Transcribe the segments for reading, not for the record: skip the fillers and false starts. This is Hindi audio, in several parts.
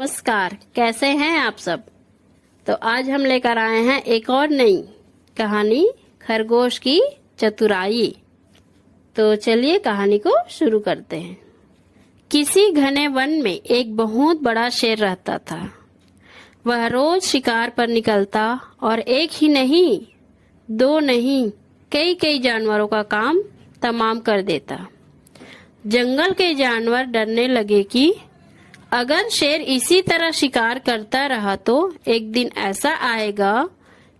नमस्कार, कैसे हैं आप सब। तो आज हम लेकर आए हैं एक और नई कहानी, खरगोश की चतुराई। तो चलिए कहानी को शुरू करते हैं। किसी घने वन में एक बहुत बड़ा शेर रहता था। वह रोज शिकार पर निकलता और एक ही नहीं, दो नहीं, कई कई जानवरों का काम तमाम कर देता। जंगल के जानवर डरने लगे कि अगर शेर इसी तरह शिकार करता रहा तो एक दिन ऐसा आएगा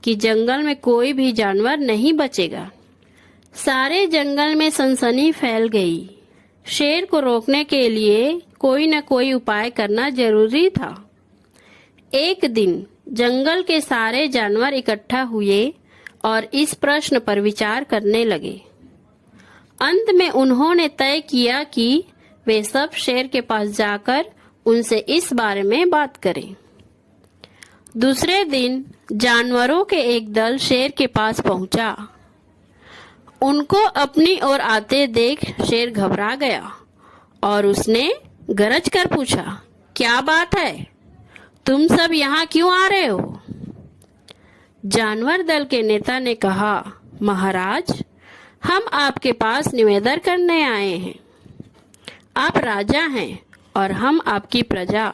कि जंगल में कोई भी जानवर नहीं बचेगा। सारे जंगल में सनसनी फैल गई। शेर को रोकने के लिए कोई न कोई उपाय करना जरूरी था। एक दिन जंगल के सारे जानवर इकट्ठा हुए और इस प्रश्न पर विचार करने लगे। अंत में उन्होंने तय किया कि वे सब शेर के पास जाकर उनसे इस बारे में बात करें। दूसरे दिन जानवरों के एक दल शेर के पास पहुंचा। उनको अपनी ओर आते देख शेर घबरा गया और उसने गरज कर पूछा, क्या बात है, तुम सब यहाँ क्यों आ रहे हो? जानवर दल के नेता ने कहा, महाराज, हम आपके पास निवेदन करने आए हैं। आप राजा हैं और हम आपकी प्रजा।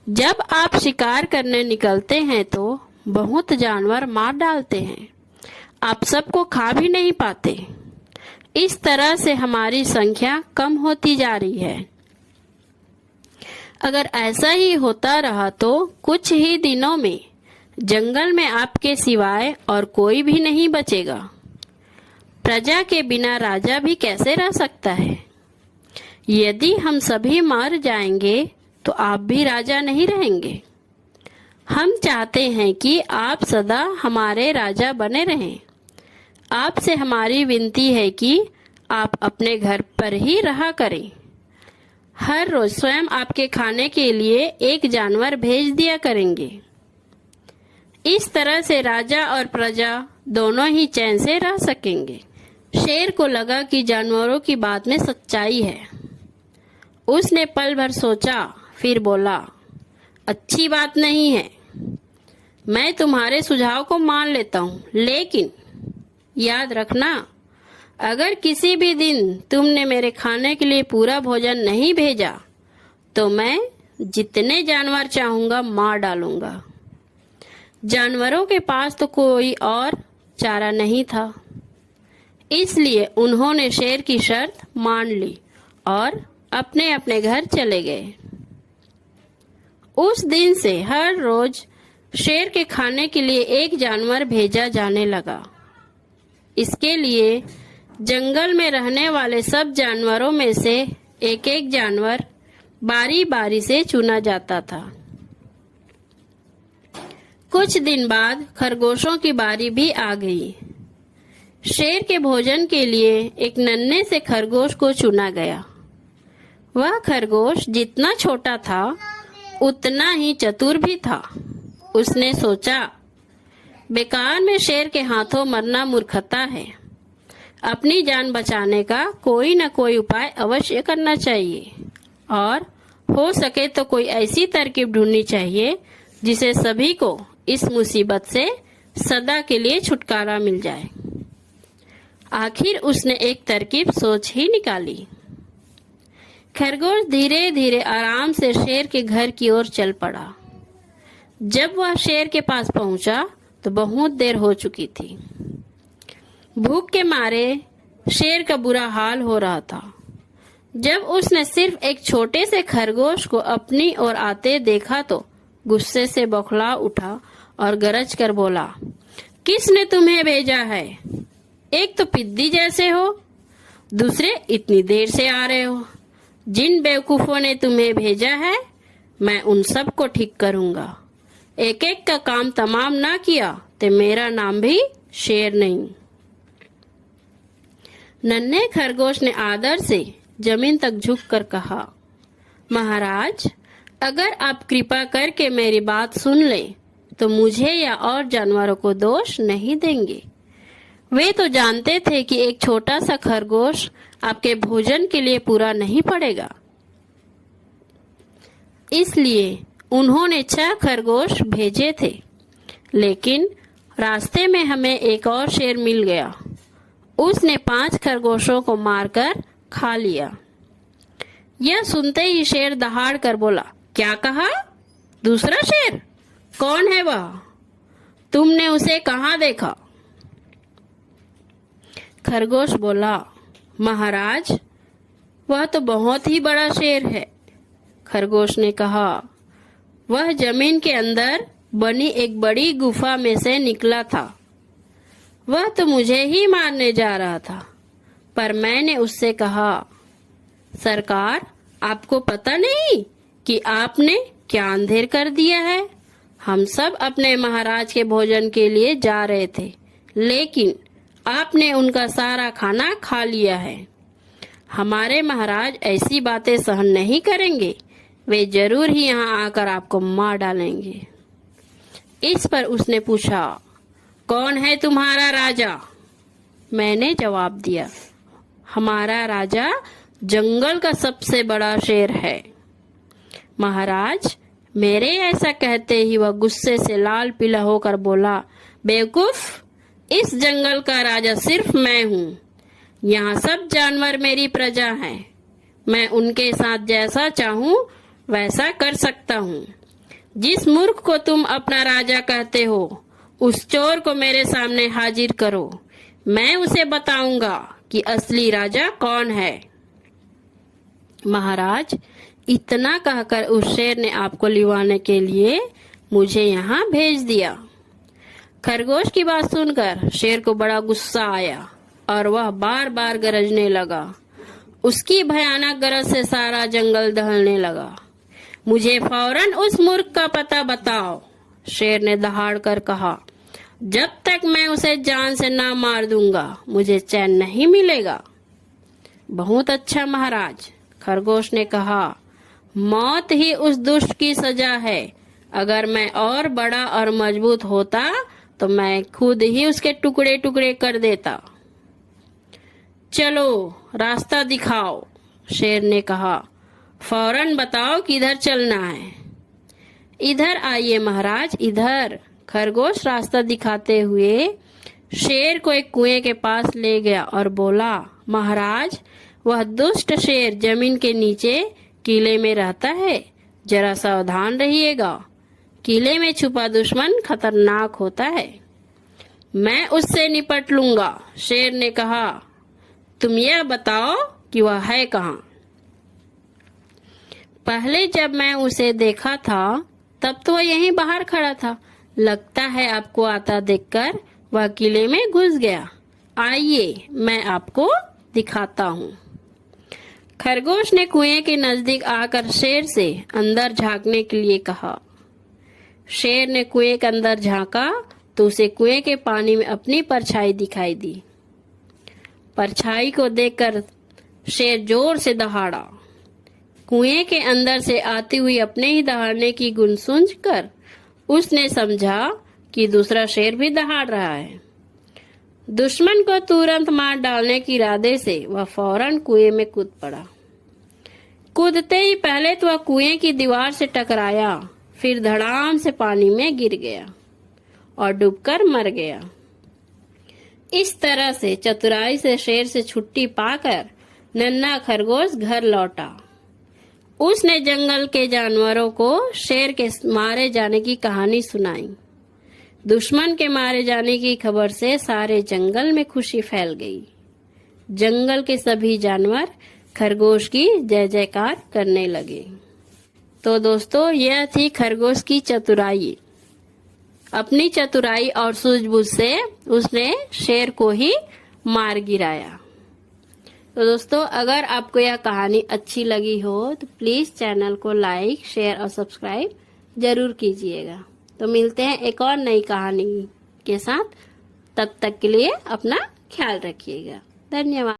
जब आप शिकार करने निकलते हैं तो बहुत जानवर मार डालते हैं। आप सबको खा भी नहीं पाते। इस तरह से हमारी संख्या कम होती जा रही है। अगर ऐसा ही होता रहा तो कुछ ही दिनों में जंगल में आपके सिवाय और कोई भी नहीं बचेगा। प्रजा के बिना राजा भी कैसे रह सकता है? यदि हम सभी मर जाएंगे तो आप भी राजा नहीं रहेंगे। हम चाहते हैं कि आप सदा हमारे राजा बने रहें। आपसे हमारी विनती है कि आप अपने घर पर ही रहा करें। हर रोज स्वयं आपके खाने के लिए एक जानवर भेज दिया करेंगे। इस तरह से राजा और प्रजा दोनों ही चैन से रह सकेंगे। शेर को लगा कि जानवरों की बात में सच्चाई है। उसने पल भर सोचा, फिर बोला, अच्छी बात नहीं है, मैं तुम्हारे सुझाव को मान लेता हूँ, लेकिन याद रखना, अगर किसी भी दिन तुमने मेरे खाने के लिए पूरा भोजन नहीं भेजा तो मैं जितने जानवर चाहूंगा मार डालूंगा। जानवरों के पास तो कोई और चारा नहीं था, इसलिए उन्होंने शेर की शर्त मान ली और अपने अपने घर चले गए। उस दिन से हर रोज शेर के खाने के लिए एक जानवर भेजा जाने लगा। इसके लिए जंगल में रहने वाले सब जानवरों में से एक एक जानवर बारी बारी से चुना जाता था। कुछ दिन बाद खरगोशों की बारी भी आ गई। शेर के भोजन के लिए एक नन्हे से खरगोश को चुना गया। वह खरगोश जितना छोटा था उतना ही चतुर भी था। उसने सोचा, बेकार में शेर के हाथों मरना मूर्खता है। अपनी जान बचाने का कोई न कोई उपाय अवश्य करना चाहिए और हो सके तो कोई ऐसी तरकीब ढूंढनी चाहिए जिसे सभी को इस मुसीबत से सदा के लिए छुटकारा मिल जाए। आखिर उसने एक तरकीब सोच ही निकाली। खरगोश धीरे धीरे आराम से शेर के घर की ओर चल पड़ा। जब वह शेर के पास पहुंचा तो बहुत देर हो चुकी थी। भूख के मारे शेर का बुरा हाल हो रहा था। जब उसने सिर्फ एक छोटे से खरगोश को अपनी ओर आते देखा तो गुस्से से बौखला उठा और गरज कर बोला, किसने तुम्हें भेजा है? एक तो पिद्दी जैसे हो, दूसरे इतनी देर से आ रहे हो। जिन बेवकूफों ने तुम्हें भेजा है मैं उन सब को ठीक करूंगा। एक एक का काम तमाम ना किया तो मेरा नाम भी शेर नहीं। नन्हे खरगोश ने आदर से जमीन तक झुककर कहा, महाराज, अगर आप कृपा करके मेरी बात सुन ले तो मुझे या और जानवरों को दोष नहीं देंगे। वे तो जानते थे कि एक छोटा सा खरगोश आपके भोजन के लिए पूरा नहीं पड़ेगा, इसलिए उन्होंने 6 खरगोश भेजे थे, लेकिन रास्ते में हमें एक और शेर मिल गया। उसने 5 खरगोशों को मारकर खा लिया। यह सुनते ही शेर दहाड़ कर बोला, क्या कहा? दूसरा शेर? कौन है वह? तुमने उसे कहाँ देखा? खरगोश बोला, महाराज, वह तो बहुत ही बड़ा शेर है। खरगोश ने कहा, वह जमीन के अंदर बनी एक बड़ी गुफा में से निकला था। वह तो मुझे ही मारने जा रहा था, पर मैंने उससे कहा, सरकार, आपको पता नहीं कि आपने क्या अंधेर कर दिया है? हम सब अपने महाराज के भोजन के लिए जा रहे थे, लेकिन आपने उनका सारा खाना खा लिया है। हमारे महाराज ऐसी बातें सहन नहीं करेंगे। वे जरूर ही यहाँ आकर आपको मार डालेंगे। इस पर उसने पूछा, कौन है तुम्हारा राजा? मैंने जवाब दिया, हमारा राजा जंगल का सबसे बड़ा शेर है। महाराज, मेरे ऐसा कहते ही वह गुस्से से लाल पीला होकर बोला, बेवकूफ, इस जंगल का राजा सिर्फ मैं हूँ। यहाँ सब जानवर मेरी प्रजा हैं। मैं उनके साथ जैसा चाहूँ वैसा कर सकता हूँ। जिस मूर्ख को तुम अपना राजा कहते हो, उस चोर को मेरे सामने हाजिर करो। मैं उसे बताऊंगा कि असली राजा कौन है। महाराज, इतना कहकर उस शेर ने आपको लिवाने के लिए मुझे यहाँ भेज दिया। खरगोश की बात सुनकर शेर को बड़ा गुस्सा आया और वह बार बार गरजने लगा। उसकी भयानक गरज से सारा जंगल दहलने लगा। मुझे फौरन उस मूर्ख का पता बताओ, शेर ने दहाड़ कर कहा। जब तक मैं उसे जान से ना मार दूंगा, मुझे चैन नहीं मिलेगा। बहुत अच्छा महाराज, खरगोश ने कहा, मौत ही उस दुष्ट की सजा है। अगर मैं और बड़ा और मजबूत होता तो मैं खुद ही उसके टुकड़े टुकड़े कर देता। चलो रास्ता दिखाओ, शेर ने कहा। फौरन बताओ किधर चलना है। इधर आइए महाराज, इधर। खरगोश रास्ता दिखाते हुए शेर को एक कुएं के पास ले गया और बोला, महाराज, वह दुष्ट शेर जमीन के नीचे किले में रहता है। जरा सावधान रहिएगा। किले में छुपा दुश्मन खतरनाक होता है। मैं उससे निपट लूंगा, शेर ने कहा। तुम यह बताओ कि वह है कहाँ? पहले जब मैं उसे देखा था तब तो वह यहीं बाहर खड़ा था। लगता है आपको आता देखकर वह किले में घुस गया। आइए मैं आपको दिखाता हूँ। खरगोश ने कुएं के नजदीक आकर शेर से अंदर झांकने के लिए कहा। शेर ने कुएं के अंदर झांका तो उसे कुएं के पानी में अपनी परछाई दिखाई दी। परछाई को देखकर शेर जोर से दहाड़ा। कुएं के अंदर से आती हुई अपने ही दहाड़ने की गुन सुनकर उसने समझा कि दूसरा शेर भी दहाड़ रहा है। दुश्मन को तुरंत मार डालने के इरादे से वह फौरन कुएं में कूद पड़ा। कूदते ही पहले तो वह कुएं की दीवार से टकराया, फिर धड़ाम से पानी में गिर गया और डूबकर मर गया। इस तरह से चतुराई से शेर से छुट्टी पाकर नन्हा खरगोश घर लौटा। उसने जंगल के जानवरों को शेर के मारे जाने की कहानी सुनाई। दुश्मन के मारे जाने की खबर से सारे जंगल में खुशी फैल गई। जंगल के सभी जानवर खरगोश की जय जयकार करने लगे। तो दोस्तों, यह थी खरगोश की चतुराई। अपनी चतुराई और सूझबूझ से उसने शेर को ही मार गिराया। तो दोस्तों, अगर आपको यह कहानी अच्छी लगी हो तो प्लीज चैनल को लाइक, शेयर और सब्सक्राइब जरूर कीजिएगा। तो मिलते हैं एक और नई कहानी के साथ। तब तक के लिए अपना ख्याल रखिएगा। धन्यवाद।